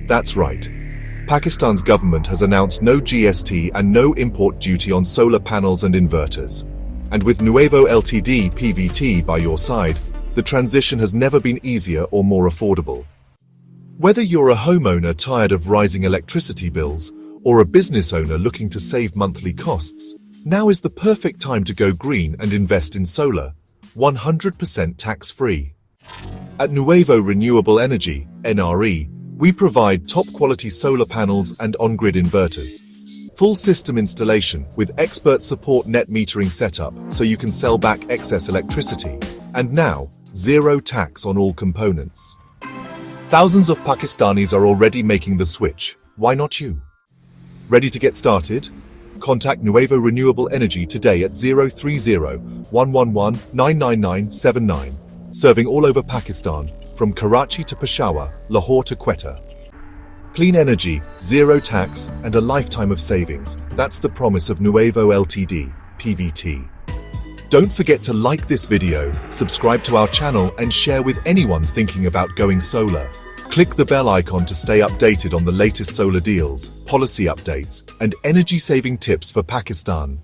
That's right. Pakistan's government has announced no GST and no import duty on solar panels and inverters. And with Nuevo LTD PVT by your side, the transition has never been easier or more affordable. Whether you're a homeowner tired of rising electricity bills or a business owner looking to save monthly costs, now is the perfect time to go green and invest in solar, 100% tax-free. At Nuevo Renewable Energy, NRE, we provide top-quality solar panels and on-grid inverters. Full system installation with expert support net metering setup so you can sell back excess electricity. And now, zero tax on all components. Thousands of Pakistanis are already making the switch. Why not you? Ready to get started? Contact Nuevo Renewable Energy today at 030-111-99979, serving all over Pakistan, from Karachi to Peshawar, Lahore to Quetta. Clean energy, zero tax, and a lifetime of savings. That's the promise of Nuevo LTD, PVT. Don't forget to like this video, subscribe to our channel, and share with anyone thinking about going solar. Click the bell icon to stay updated on the latest solar deals, policy updates, and energy-saving tips for Pakistan.